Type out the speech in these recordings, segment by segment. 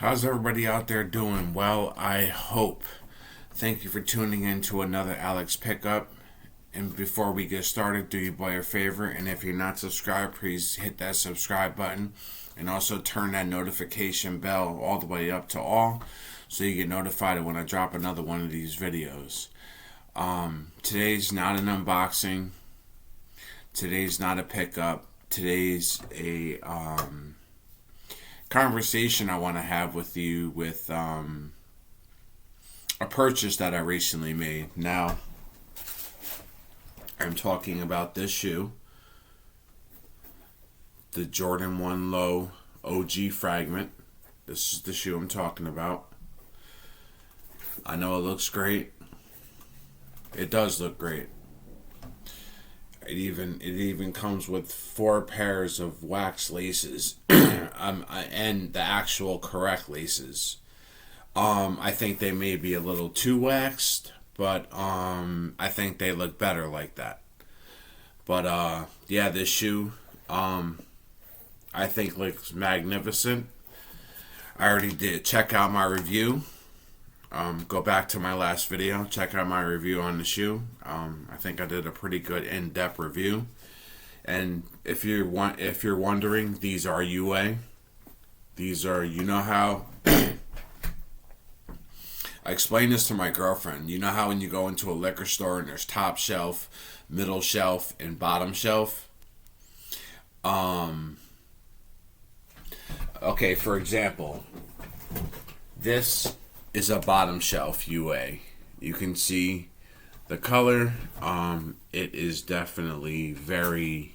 How's everybody out there doing? Well, I hope. Thank you for tuning in to another Alex Pickup. And before we get started, do you boy a favor, and if you're not subscribed, please hit that subscribe button and also turn that notification bell all the way up to all so you get notified when I drop another one of these videos. Today's not an unboxing. Today's not a pickup. Today's a conversation I want to have with you with a purchase that I recently made. Now, I'm talking about this shoe, the Jordan 1 Low OG Fragment. This is the shoe I'm talking about. I know it looks great. It does look great. It even comes with 4 pairs of wax laces, and the actual correct laces. I think they may be a little too waxed, but I think they look better like that. But yeah, this shoe, I think looks magnificent. I already did check out my review. Go back to my last video, check out my review on the shoe. I think I did a pretty good in-depth review. And if you're wondering, these are UA. These are, you know how I explained this to my girlfriend. You know how when you go into a liquor store and there's top shelf, middle shelf, and bottom shelf? Okay, for example, this is a bottom shelf UA. You can see the color. It is definitely very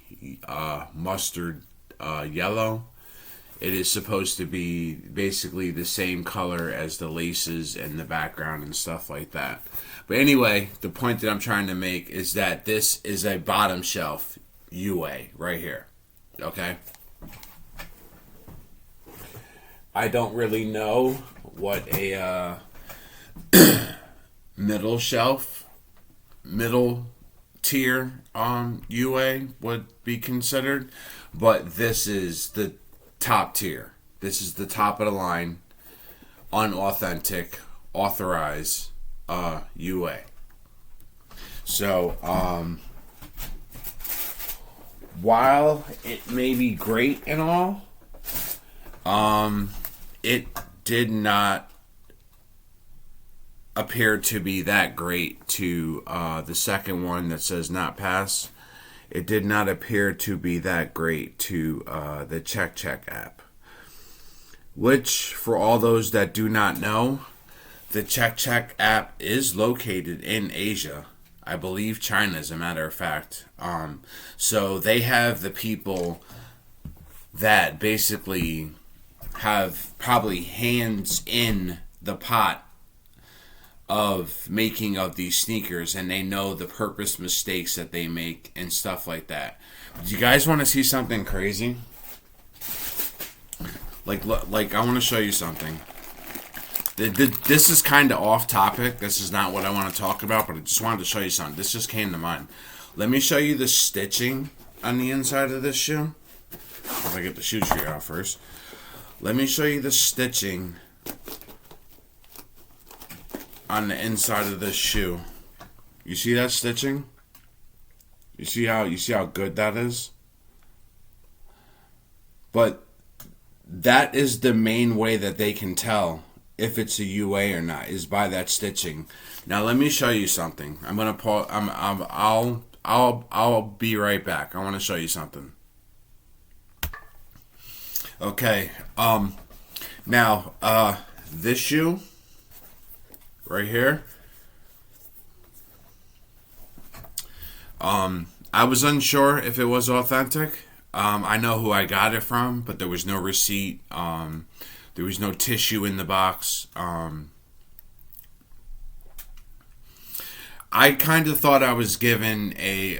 mustard yellow. It is supposed to be basically the same color as the laces and the background and stuff like that. But anyway, the point that I'm trying to make is that this is a bottom shelf UA right here. Okay? I don't really know what a middle tier UA would be considered, but this is the top tier. This is the top of the line, unauthentic, authorized UA. So while it may be great and all, it did not appear to be that great to the second one that says not pass. It did not appear to be that great to the Check app. Which, for all those that do not know, the Check app is located in Asia. I believe China, as a matter of fact. So they have the people that basically have probably hands in the pot of making of these sneakers, and they know the purpose mistakes that they make and stuff like that. Do you guys want to see something crazy? Like I want to show you something. This is kind of off topic. This is not what I want to talk about, but I just wanted to show you something. This just came to mind. Let me show you the stitching on the inside of this shoe. If I get the shoe tree out first. Let me show you the stitching on the inside of this shoe. You see that stitching? You see how good that is? But that is the main way that they can tell if it's a UA or not, is by that stitching. Now let me show you something. I'm gonna pause. I'll be right back. I want to show you something. Okay. Now this shoe right here. I was unsure if it was authentic. I know who I got it from, but there was no receipt. There was no tissue in the box. I kind of thought I was given a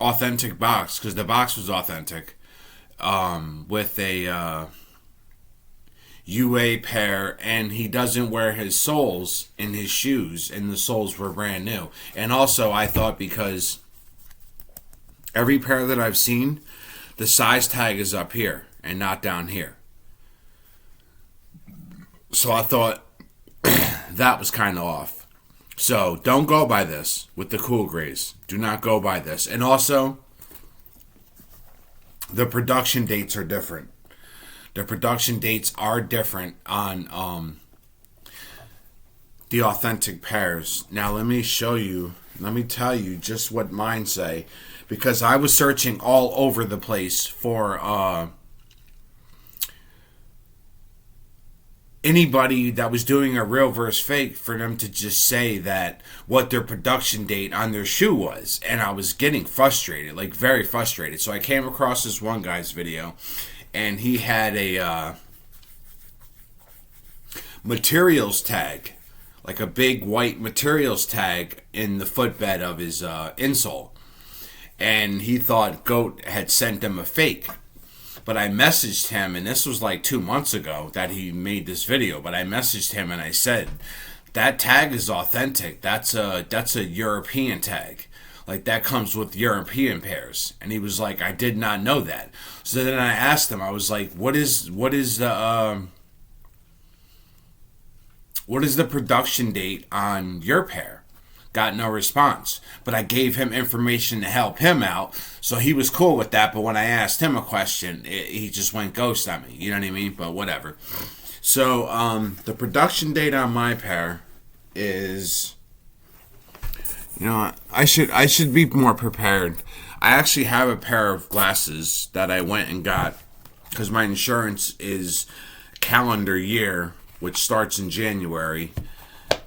authentic box, because the box was authentic, with a UA pair, and he doesn't wear his soles in his shoes, and the soles were brand new. And also, I thought because every pair that I've seen, the size tag is up here and not down here. So I thought that was kind of off. So don't go by this with the cool grays. Do not go by this. And also, the production dates are different. The production dates are different on the authentic pears. Now let me show you, let me tell you just what mine say, because I was searching all over the place for anybody that was doing a real versus fake for them to just say that what their production date on their shoe was. And I was getting frustrated, like very frustrated. So I came across this one guy's video, and he had a materials tag, like a big white materials tag in the footbed of his insole. And he thought Goat had sent him a fake. But I messaged him, and this was like 2 months ago that he made this video, but I messaged him and I said, that tag is authentic. That's a European tag. Like, that comes with European pairs. And he was like, I did not know that. So then I asked him, I was like, what is the production date on your pair? Got no response. But I gave him information to help him out, so he was cool with that. But when I asked him a question, he just went ghost on me. You know what I mean? But whatever. So the production date on my pair is, you know, I should be more prepared. I actually have a pair of glasses that I went and got because my insurance is calendar year, which starts in January,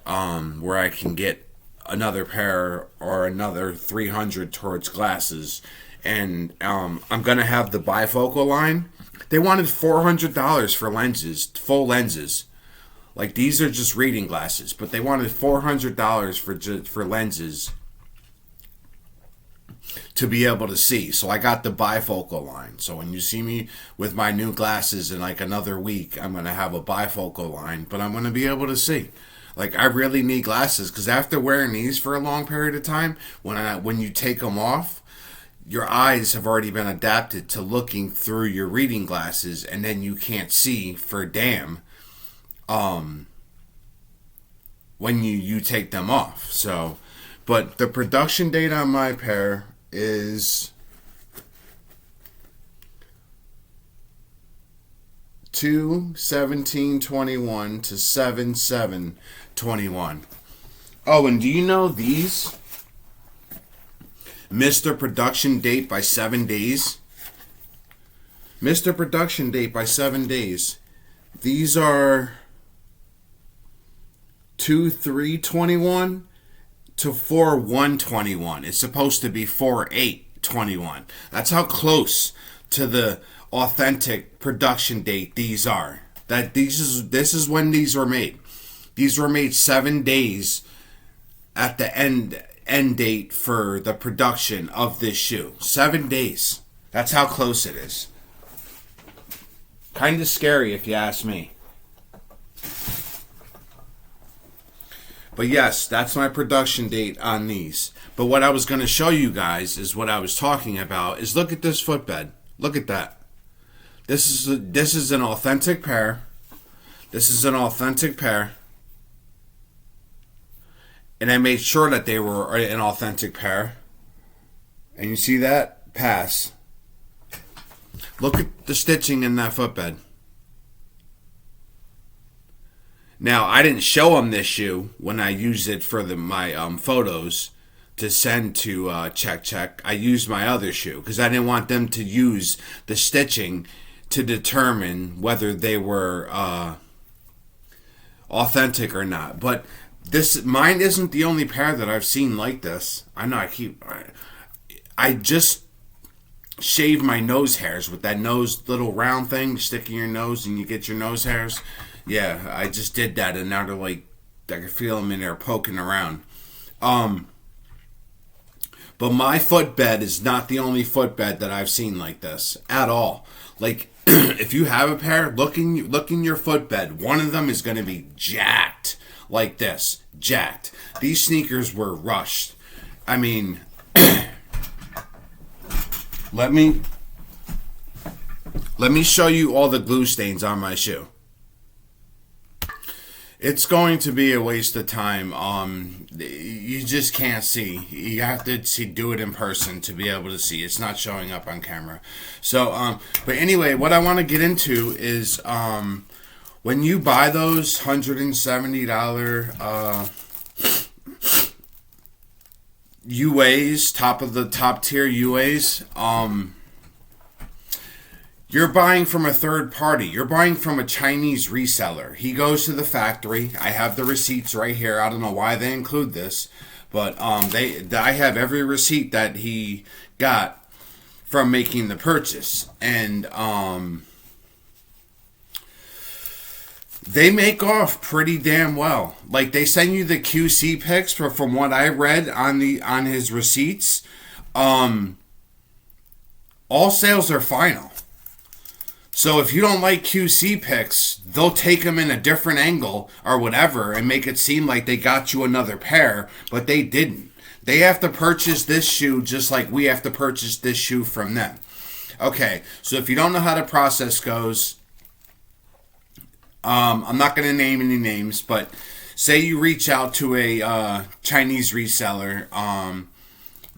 where I can get another pair or another 300 towards glasses. And I'm gonna have the bifocal line. They wanted $400 for lenses, full lenses. Like, these are just reading glasses, but they wanted $400 for lenses to be able to see. So I got the bifocal line. So when you see me with my new glasses in like another week, I'm gonna have a bifocal line, but I'm gonna be able to see. Like, I really need glasses, because after wearing these for a long period of time, when you take them off, your eyes have already been adapted to looking through your reading glasses, and then you can't see for damn when you take them off. So, but the production date on my pair is 2/17/21 to 7/7/21. Oh, and do you know these missed their production date by 7 days? Missed their production date by 7 days. These are 2/3/21 to 4/1/21. It's supposed to be 4/8/21. That's how close to the authentic production date these are. This is when these were made. These were made 7 days at the end date for the production of this shoe. 7 days. That's how close it is. Kind of scary if you ask me. But yes, that's my production date on these. But what I was going to show you guys is what I was talking about is, look at this footbed. Look at that. This is an authentic pair. This is an authentic pair. And I made sure that they were an authentic pair. And you see that? Pass. Look at the stitching in that footbed. Now, I didn't show them this shoe when I used it for my photos to send to Check. I used my other shoe because I didn't want them to use the stitching to determine whether they were authentic or not. But mine isn't the only pair that I've seen like this. I know I just shave my nose hairs with that little round thing, stick in your nose and you get your nose hairs. Yeah, I just did that, and now they're like, I can feel them in there poking around. But my footbed is not the only footbed that I've seen like this at all. Like, if you have a pair, look in your footbed. One of them is going to be jacked like this, jacked. These sneakers were rushed. I mean, let me show you all the glue stains on my shoe. It's going to be a waste of time. You just can't see. You have to do it in person to be able to see. It's not showing up on camera. So, but anyway, what I want to get into is when you buy those $170 UAs, top tier UAs, you're buying from a third party. You're buying from a Chinese reseller. He goes to the factory. I have the receipts right here. I don't know why they include this, but I have every receipt that he got from making the purchase, and they make off pretty damn well. Like, they send you the QC pics, but from what I read on his receipts, all sales are final. So if you don't like QC pics, they'll take them in a different angle or whatever and make it seem like they got you another pair, but they didn't. They have to purchase this shoe just like we have to purchase this shoe from them. Okay, so if you don't know how the process goes, I'm not going to name any names, but say you reach out to a Chinese reseller,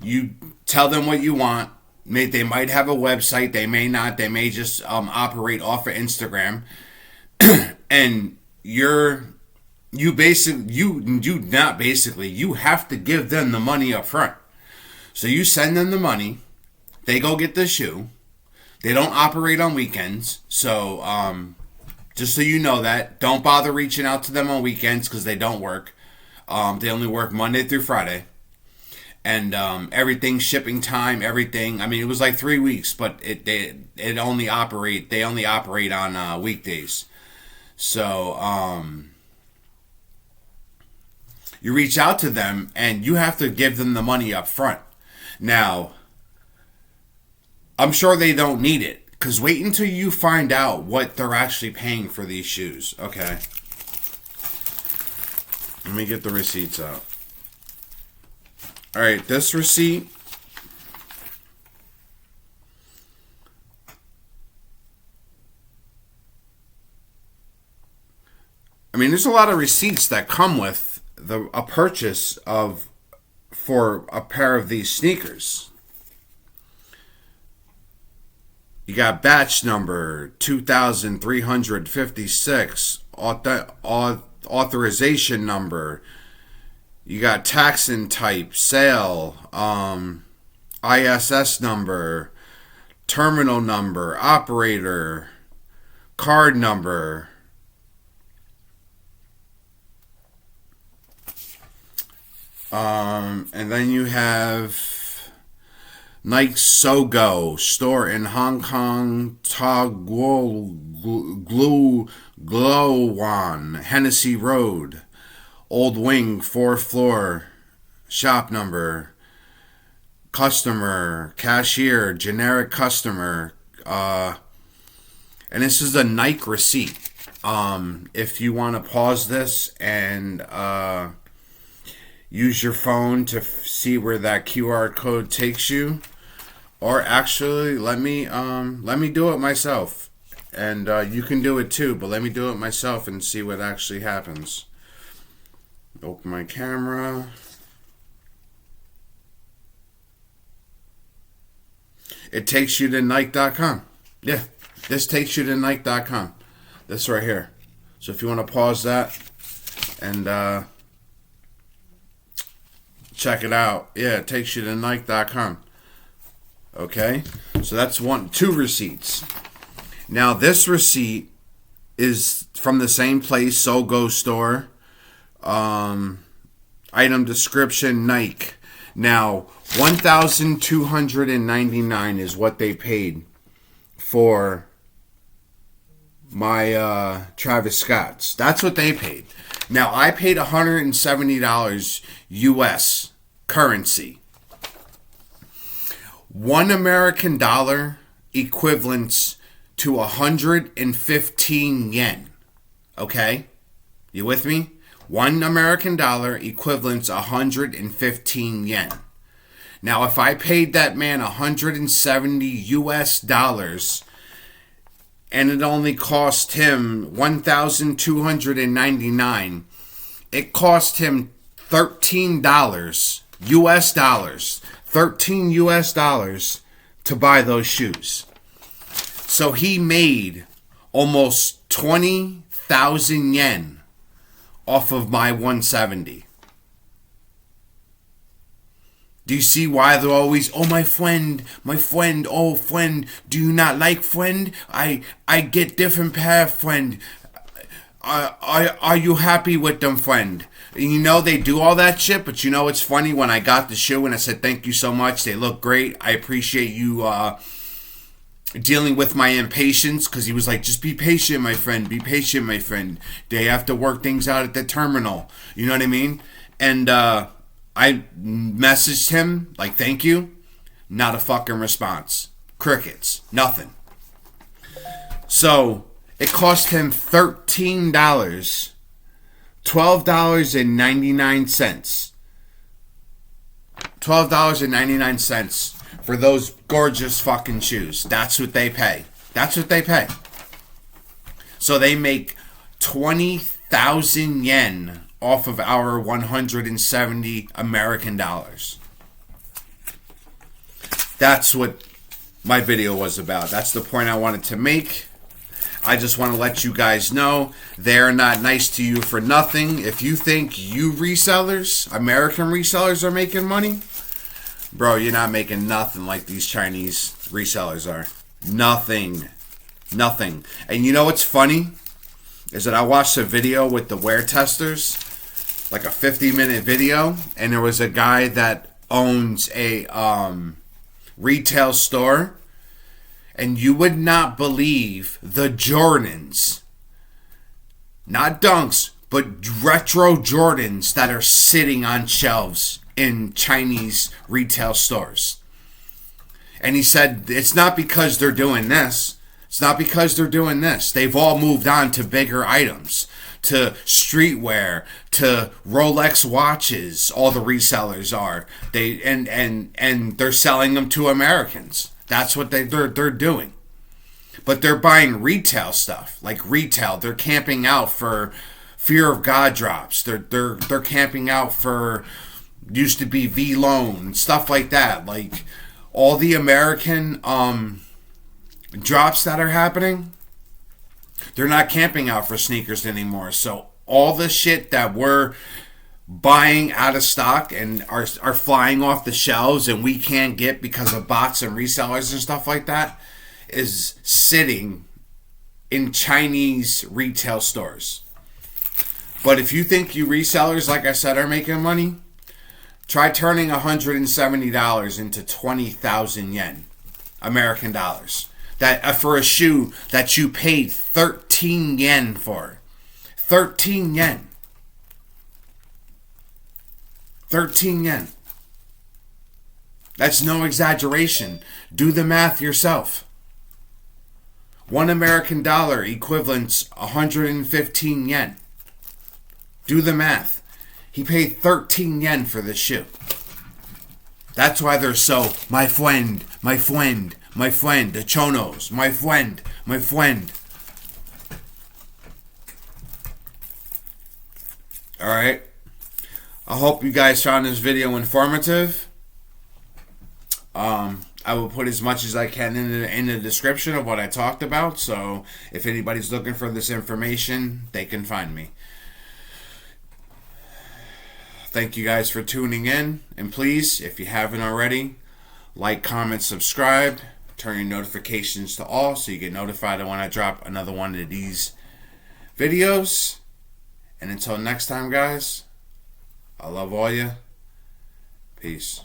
you tell them what you want. They might have a website, they may not. They may just operate off of Instagram, and you have to give them the money up front. So you send them the money, they go get the shoe. They don't operate on weekends, so just so you know that, don't bother reaching out to them on weekends because they don't work. They only work Monday through Friday. And everything, shipping time, everything. I mean, it was like 3 weeks, but they only operate on weekdays. So you reach out to them, and you have to give them the money up front. Now, I'm sure they don't need it, because wait until you find out what they're actually paying for these shoes. Okay. Let me get the receipts out. All right, this receipt, I mean, there's a lot of receipts that come with a purchase for a pair of these sneakers. You got batch number 2356, authorization number. You got tax and type, sale, ISS number, terminal number, operator, card number. And then you have Nike Sogo, store in Hong Kong, Glowan, Hennessy Road. Old Wing, 4th floor, shop number, customer, cashier, generic customer, and this is a Nike receipt. If you want to pause this and use your phone to see where that QR code takes you, or actually let me do it myself, and you can do it too, but let me do it myself and see what actually happens. Open my camera. It takes you to Nike.com. Yeah, this takes you to Nike.com. This right here. So if you want to pause that and check it out. Yeah, it takes you to Nike.com. Okay, so that's two receipts. Now this receipt is from the same place, Sogo store. Item description, Nike. Now, $1,299 is what they paid for my Travis Scott's. That's what they paid. Now, I paid $170 US currency. $1 American equivalents to 115 yen. Okay? You with me? $1 American equivalents 115 yen. Now, if I paid that man $170 US and it only cost him $1,299. It cost him $13 US dollars, $13 to buy those shoes. So he made almost 20,000 yen off of my 170. Do you see why they're always, oh, my friend, oh, friend, do you not like friend? I get different pair, friend. Are you happy with them, friend? And you know, they do all that shit, but you know, it's funny when I got the shoe and I said, thank you so much. They look great. I appreciate you dealing with my impatience, because he was like, just be patient, my friend. Be patient, my friend. They have to work things out at the terminal. You know what I mean? And, I messaged him, like, thank you. Not a fucking response. Crickets. Nothing. So, it cost him $13. $12.99. $12.99 for those gorgeous fucking shoes. That's what they pay. That's what they pay. So, they make 20,000 yen off of our 170 American dollars. That's what my video was about. That's the point I wanted to make. I just want to let you guys know they're not nice to you for nothing. If you think you resellers, American resellers, are making money, bro, you're not making nothing like these Chinese resellers are. Nothing. Nothing. And you know what's funny? Is that I watched a video with the wear testers, like a 50-minute video, and there was a guy that owns a retail store, and you would not believe the Jordans, not Dunks, but retro Jordans that are sitting on shelves in Chinese retail stores. And he said, it's not because they're doing this. It's not because they're doing this. They've all moved on to bigger items, to streetwear, to Rolex watches. All the resellers are. And they're selling them to Americans. That's what they're doing. But they're buying retail stuff, like retail. They're camping out for Fear of God drops. They're camping out for, used to be V-Loan, stuff like that. Like all the American drops that are happening, they're not camping out for sneakers anymore. So all the shit that we're buying out of stock and are flying off the shelves and we can't get because of bots and resellers and stuff like that is sitting in Chinese retail stores. But if you think you resellers, like I said, are making money, try turning $170 into 20,000 yen, American dollars. That for a shoe that you paid 13 yen for. 13 yen. 13 yen. That's no exaggeration. Do the math yourself. $1 American dollar equivalents 115 yen. Do the math. He paid 13 yen for this shoe. That's why they're so, my friend, the chonos, my friend. Alright. I hope you guys found this video informative. I will put as much as I can in the description of what I talked about, so if anybody's looking for this information, they can find me. Thank you guys for tuning in, and please, if you haven't already, like, comment, subscribe, turn your notifications to all so you get notified when I drop another one of these videos. And until next time, guys, I love all you. Peace.